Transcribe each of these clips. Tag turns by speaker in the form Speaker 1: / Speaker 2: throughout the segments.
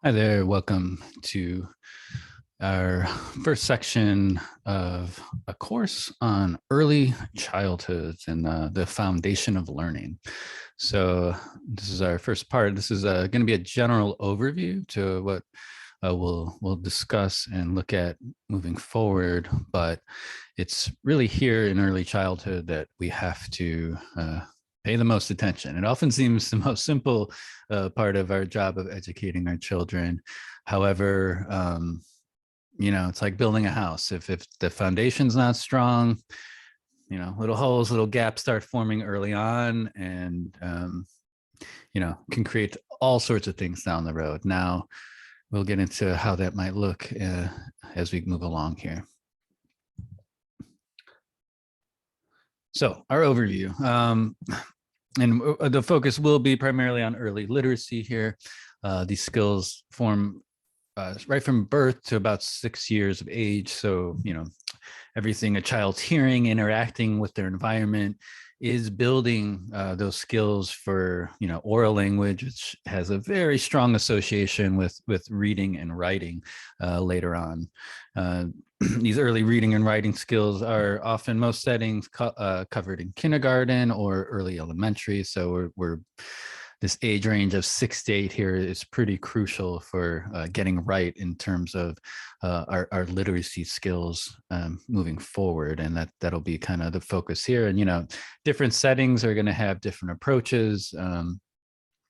Speaker 1: Hi there, welcome to our first section of a course on early childhood and the foundation of learning. So this is our first part. This is going to be a general overview to what we'll discuss and look at moving forward, but it's really here in early childhood that we have to pay the most attention. It often seems the most simple part of our job of educating our children. However, it's like building a house. If the foundation's not strong, little holes, little gaps start forming early on, and can create all sorts of things down the road. Now, we'll get into how that might look as we move along here. So our overview, and the focus will be primarily on early literacy here. These skills form right from birth to about 6 years of age. So, everything a child's hearing, interacting with their environment is building those skills for, oral language, which has a very strong association with reading and writing later on. These early reading and writing skills are often most settings covered in kindergarten or early elementary. So we're this age range of 6 to 8 here is pretty crucial for getting right in terms of our literacy skills moving forward. And that'll be kind of the focus here. And, different settings are going to have different approaches.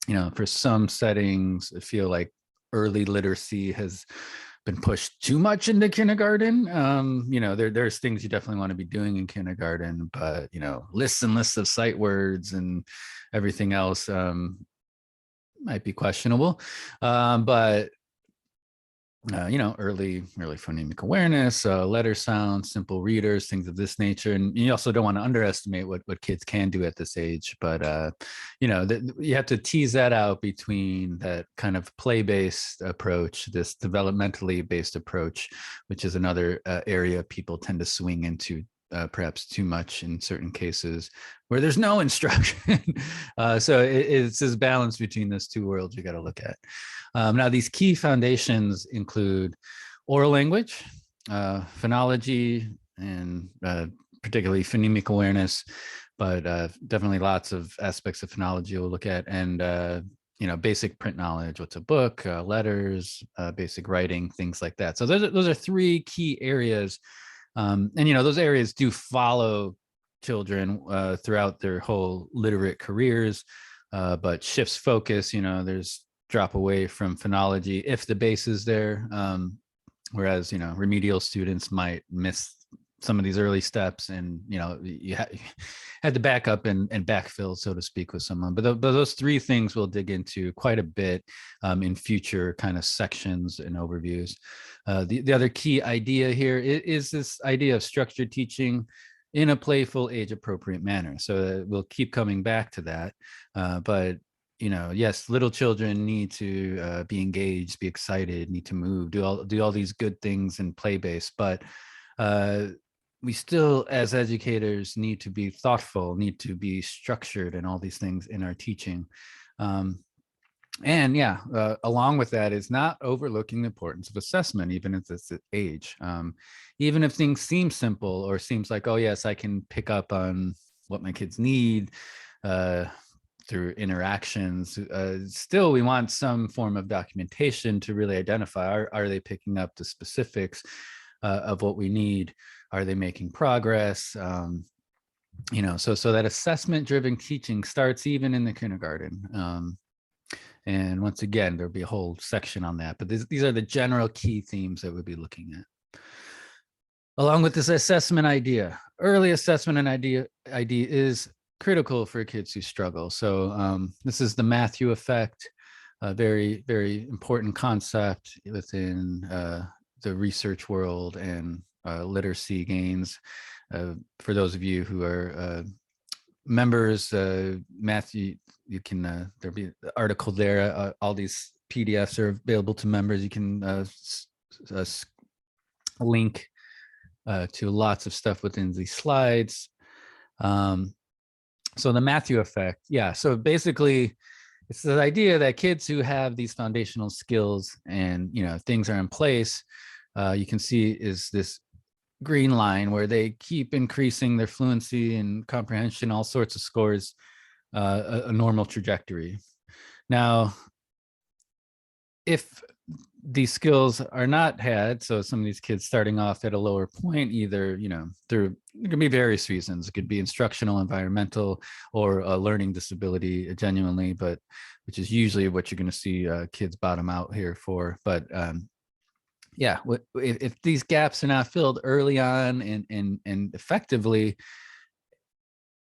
Speaker 1: For some settings, I feel like early literacy has been pushed too much into kindergarten. There's things you definitely want to be doing in kindergarten, but lists and lists of sight words and everything else might be questionable. But early phonemic awareness, letter sounds, simple readers, things of this nature. And you also don't want to underestimate what kids can do at this age. But, you have to tease that out between that kind of play-based approach, this developmentally based approach, which is another area people tend to swing into perhaps too much in certain cases where there's no instruction. So it's this balance between those two worlds you got to look at. Now, these key foundations include oral language, phonology, and particularly phonemic awareness, but definitely lots of aspects of phonology we'll look at, and basic print knowledge, what's a book, letters, basic writing, things like that. So those are three key areas. And those areas do follow children throughout their whole literate careers, but shifts focus. There's drop away from phonology if the base is there, whereas remedial students might miss some of these early steps, and you had to back up and backfill, so to speak, with someone. But those three things we'll dig into quite a bit in future kind of sections and overviews. The other key idea here is this idea of structured teaching in a playful, age-appropriate manner. So we'll keep coming back to that. But yes, little children need to be engaged, be excited, need to move, do all these good things in play-based. But we still, as educators, need to be thoughtful, need to be structured, and all these things in our teaching. Along with that is not overlooking the importance of assessment, even at this age. Even if things seem simple or seems like, oh yes, I can pick up on what my kids need through interactions, still we want some form of documentation to really identify, are they picking up the specifics of what we need? Are they making progress? So that assessment driven teaching starts even in the kindergarten. And once again, there'll be a whole section on that, but these are the general key themes that we'll be looking at. Along with this assessment idea, early assessment and idea is critical for kids who struggle. So this is the Matthew effect, a very, very important concept within the research world and literacy gains. For those of you who are members, Matthew, you can, there'll be the article there. All these PDFs are available to members. You can link to lots of stuff within these slides. So the Matthew effect, yeah. So basically, it's the idea that kids who have these foundational skills and, things are in place, you can see is this green line where they keep increasing their fluency and comprehension, all sorts of scores, a normal trajectory. Now, if these skills are not had, so some of these kids starting off at a lower point, either, there can be various reasons. It could be instructional, environmental, or a learning disability genuinely, but which is usually what you're going to see kids bottom out here for. But yeah, if these gaps are not filled early on and effectively,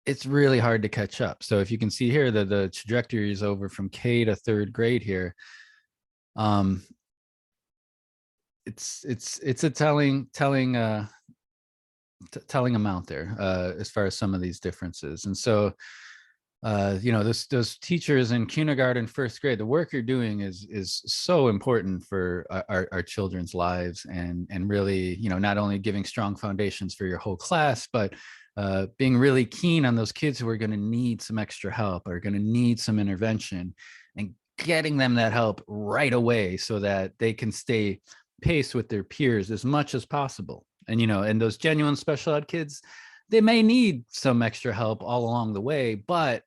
Speaker 1: it's really hard to catch up. So if you can see here that the trajectory is over from K to third grade here, it's a telling amount there as far as some of these differences. And so those teachers in kindergarten, first grade, the work you're doing is so important for our children's lives, and really, not only giving strong foundations for your whole class, but being really keen on those kids who are going to need some extra help, are going to need some intervention, and getting them that help right away so that they can stay pace with their peers as much as possible. And, and those genuine special ed kids, they may need some extra help all along the way, but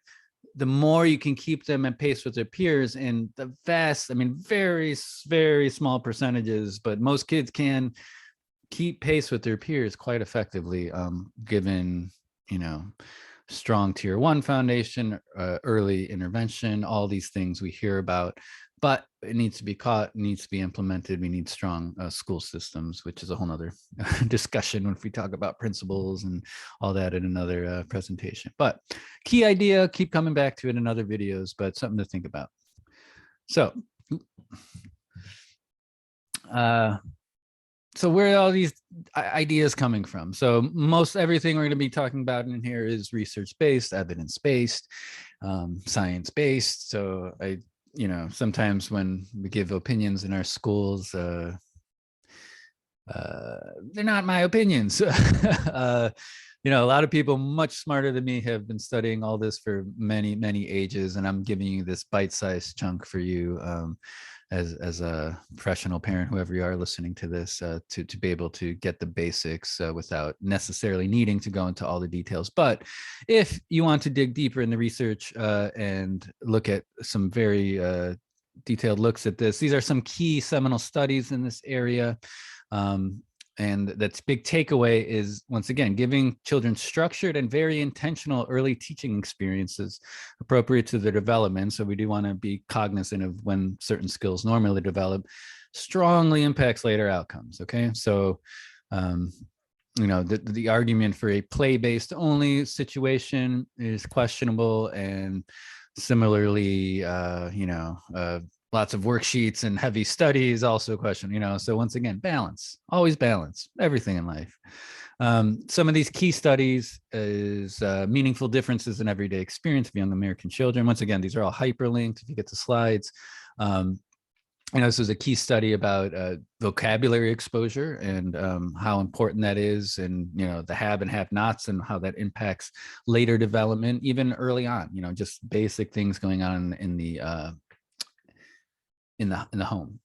Speaker 1: the more you can keep them at pace with their peers, and the very, very small percentages, but most kids can keep pace with their peers quite effectively, given, strong tier 1 foundation, early intervention, all these things we hear about. But it needs to be caught, needs to be implemented. We need strong school systems, which is a whole nother discussion if we talk about principals and all that in another presentation. But key idea, keep coming back to it in other videos, but something to think about. So, so where are all these ideas coming from? So most everything we're going to be talking about in here is research-based, evidence-based, science-based. So sometimes when we give opinions in our schools, they're not my opinions. A lot of people much smarter than me have been studying all this for many, many ages, and I'm giving you this bite-sized chunk for you as a professional parent, whoever you are listening to this, to be able to get the basics without necessarily needing to go into all the details. But if you want to dig deeper in the research and look at some very detailed looks at this, these are some key seminal studies in this area. And that's big takeaway is, once again, giving children structured and very intentional early teaching experiences appropriate to their development. So we do want to be cognizant of when certain skills normally develop strongly impacts later outcomes. Okay, so the argument for a play-based only situation is questionable, and similarly, lots of worksheets and heavy studies also question, so once again, balance, always balance, everything in life. Some of these key studies is meaningful differences in everyday experience of young American children. Once again, these are all hyperlinked if you get the slides. This was a key study about vocabulary exposure and how important that is, and the have and have nots, and how that impacts later development, even early on. Just basic things going on in the home.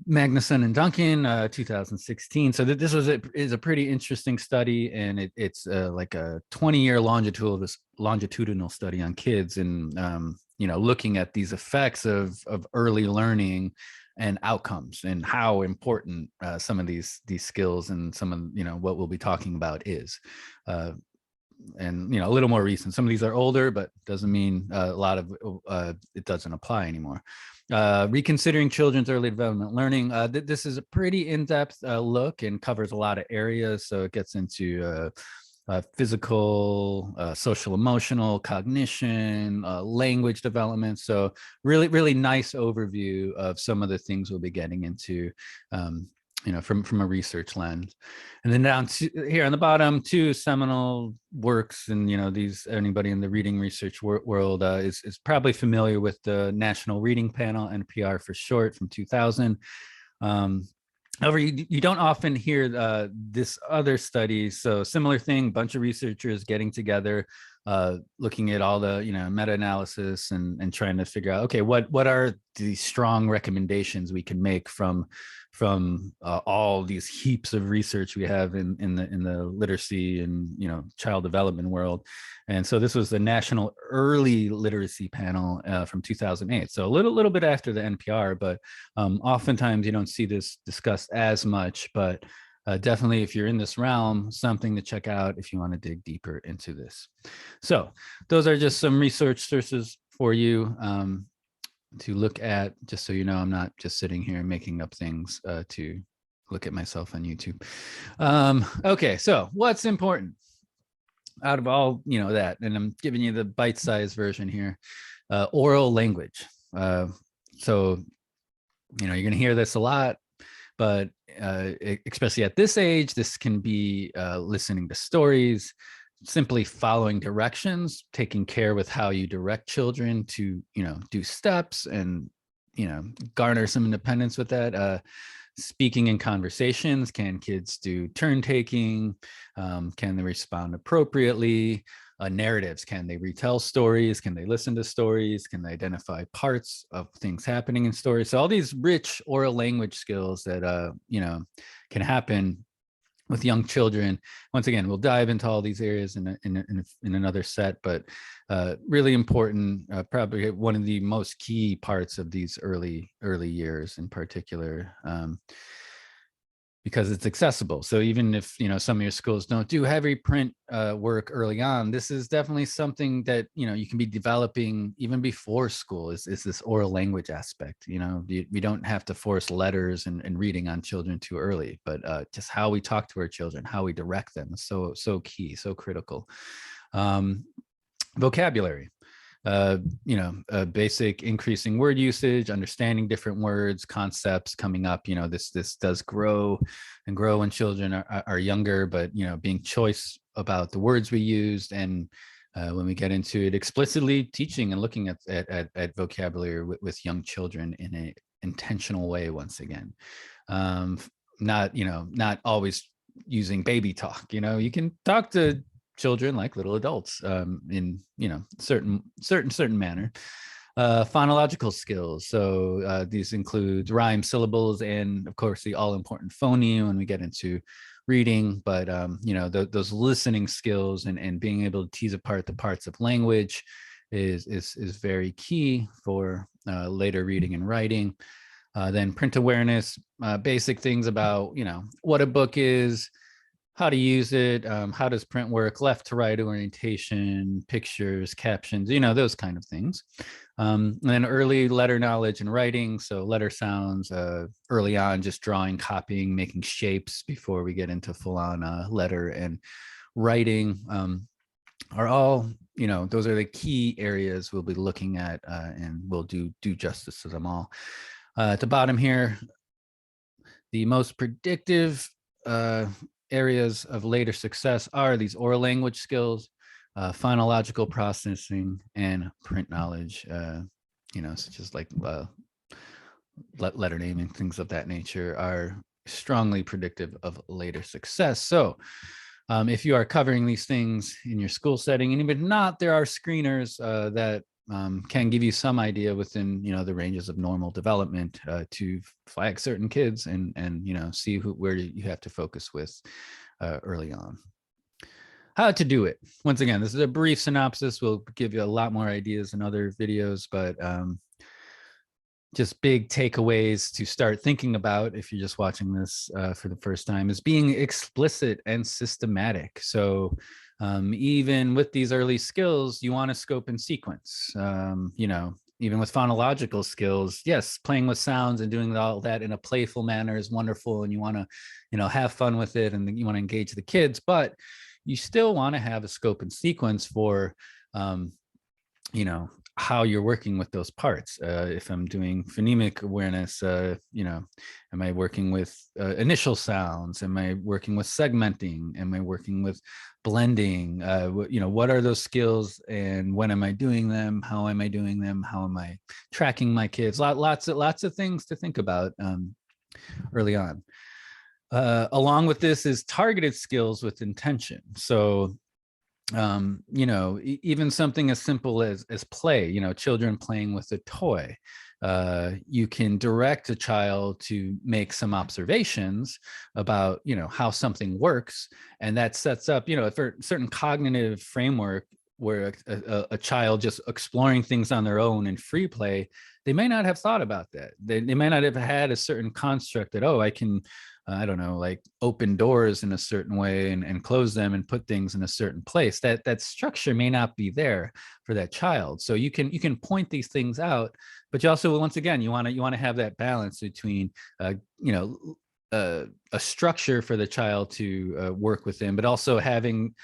Speaker 1: Magnuson and Duncan, 2016. So this is a pretty interesting study, and it's like a 20-year longitudinal study on kids, and looking at these effects of early learning and outcomes, and how important some of these skills and some of what we'll be talking about is. And a little more recent. Some of these are older, but doesn't mean a lot of it doesn't apply anymore. Reconsidering children's early development learning. This is a pretty in-depth look and covers a lot of areas. So it gets into physical, social, emotional, cognition, language development. So really, really nice overview of some of the things we'll be getting into, from a research lens. And then down here on the bottom, 2 seminal works, and these, anybody in the reading research world is probably familiar with the National Reading Panel, NPR for short, from 2000. However, you don't often hear this other study. So similar thing, bunch of researchers getting together, looking at all the, meta-analysis and trying to figure out, okay, what are the strong recommendations we can make from all these heaps of research we have in the literacy and child development world. And so this was the National Early Literacy Panel from 2008. So a little bit after the NPR, but oftentimes you don't see this discussed as much. But definitely, if you're in this realm, something to check out if you want to dig deeper into this. So those are just some research sources for you to look at, just so you know, I'm not just sitting here making up things to look at myself on YouTube. Okay, so what's important out of all that, and I'm giving you the bite-sized version here, oral language. So you're going to hear this a lot, but especially at this age, this can be listening to stories, simply following directions, taking care with how you direct children to, do steps and, garner some independence with that. Speaking in conversations, can kids do turn taking? Can they respond appropriately? Narratives, can they retell stories? Can they listen to stories? Can they identify parts of things happening in stories? So all these rich oral language skills that, can happen with young children. Once again, we'll dive into all these areas in another set, but really important, probably one of the most key parts of these early years in particular, because it's accessible. So even if some of your schools don't do heavy print work early on, this is definitely something that you can be developing even before school. Is this oral language aspect? We don't have to force letters and reading on children too early, but just how we talk to our children, how we direct them is so key, so critical. Vocabulary. Basic increasing word usage, understanding different words, concepts coming up. This does grow when children are younger, but being choice about the words we used, and when we get into it, explicitly teaching and looking at vocabulary with young children in an intentional way. Once again, not always using baby talk. You can talk to children like little adults in certain manner. Phonological skills, so these include rhyme, syllables, and of course the all-important phoneme when we get into reading. But those listening skills and being able to tease apart the parts of language is very key for later reading and writing. Then print awareness, basic things about what a book is, how to use it, how does print work, left to right orientation, pictures, captions, those kind of things. And then early letter knowledge and writing, so letter sounds, early on, just drawing, copying, making shapes before we get into full-on letter and writing, are all, those are the key areas we'll be looking at, and we'll do justice to them all. At the bottom here, the most predictive areas of later success are these oral language skills, phonological processing, and print knowledge, such as like letter naming, things of that nature, are strongly predictive of later success. So if you are covering these things in your school setting, and even not, there are screeners that can give you some idea within the ranges of normal development to flag certain kids and see where you have to focus with early on. How to do it. Once again, this is a brief synopsis. We'll give you a lot more ideas in other videos, but just big takeaways to start thinking about if you're just watching this for the first time is being explicit and systematic. So even with these early skills, you want to scope and sequence. Even with phonological skills, yes, playing with sounds and doing all that in a playful manner is wonderful, and you want to have fun with it, and you want to engage the kids, but you still want to have a scope and sequence for how you're working with those parts. If I'm doing phonemic awareness, am I working with initial sounds? Am I working with segmenting? Am I working with blending? What are those skills, and when am I doing them? How am I doing them? How am I tracking my kids? Lots of things to think about early on. Along with this is targeted skills with intention. So Even something as simple as play, children playing with a toy. You can direct a child to make some observations about, how something works. And that sets up, for a certain cognitive framework where a child just exploring things on their own in free play, they may not have thought about that. They may not have had a certain construct that, oh, I can, I don't know, like open doors in a certain way and close them and put things in a certain place. That structure may not be there for that child. So you can point these things out, but you also, once again, you want to have that balance between, you know, a structure for the child to work within, but also having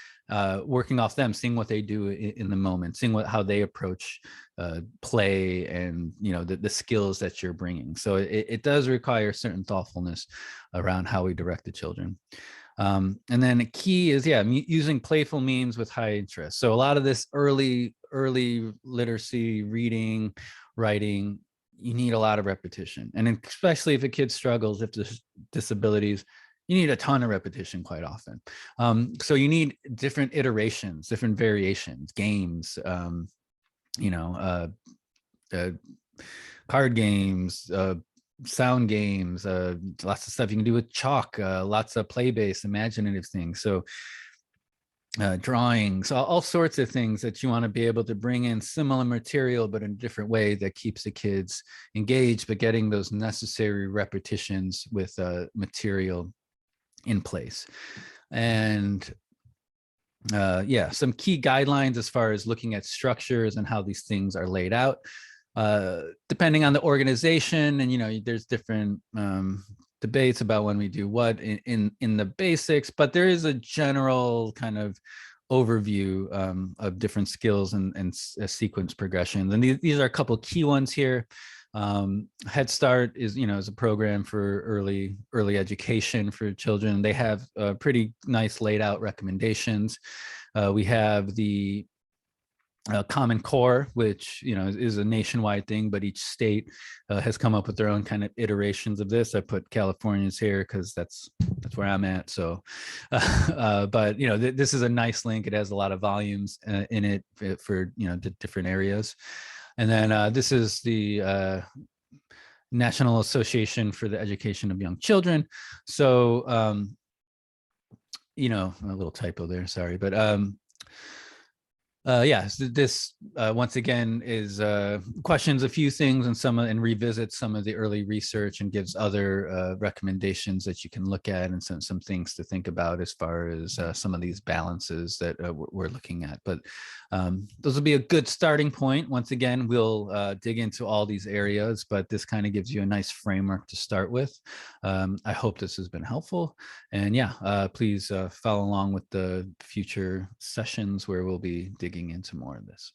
Speaker 1: working off them, seeing what they do in the moment, seeing how they approach play, and the skills that you're bringing. So it does require certain thoughtfulness around how we direct the children. And then a key is, using playful means with high interest. So a lot of this early literacy, reading, writing, you need a lot of repetition. And especially if a kid struggles, if there's disabilities, you need a ton of repetition quite often. So you need different iterations, different variations, games, you know, card games, sound games, lots of stuff you can do with chalk, lots of play-based, imaginative things. So drawings, all sorts of things that you want to be able to bring in similar material, but in a different way that keeps the kids engaged, but getting those necessary repetitions with material in place. And some key guidelines as far as looking at structures and how these things are laid out, depending on the organization. And there's different debates about when we do what in the basics, but there is a general kind of overview of different skills and sequence progressions. And these are a couple key ones here. Head Start is a program for early education for children. They have pretty nice laid out recommendations. We have the Common Core, which is a nationwide thing, but each state has come up with their own kind of iterations of this. I put California's here because that's where I'm at. So, but this is a nice link. It has a lot of volumes in it for the different areas. And then this is the National Association for the Education of Young Children. So, a little typo there, sorry, but so this once again is questions a few things and revisits some of the early research and gives other recommendations that you can look at, and some things to think about as far as some of these balances that we're looking at. But those will be a good starting point. Once again, we'll dig into all these areas, but this kind of gives you a nice framework to start with. I hope this has been helpful. And please follow along with the future sessions where we'll be digging into more of this.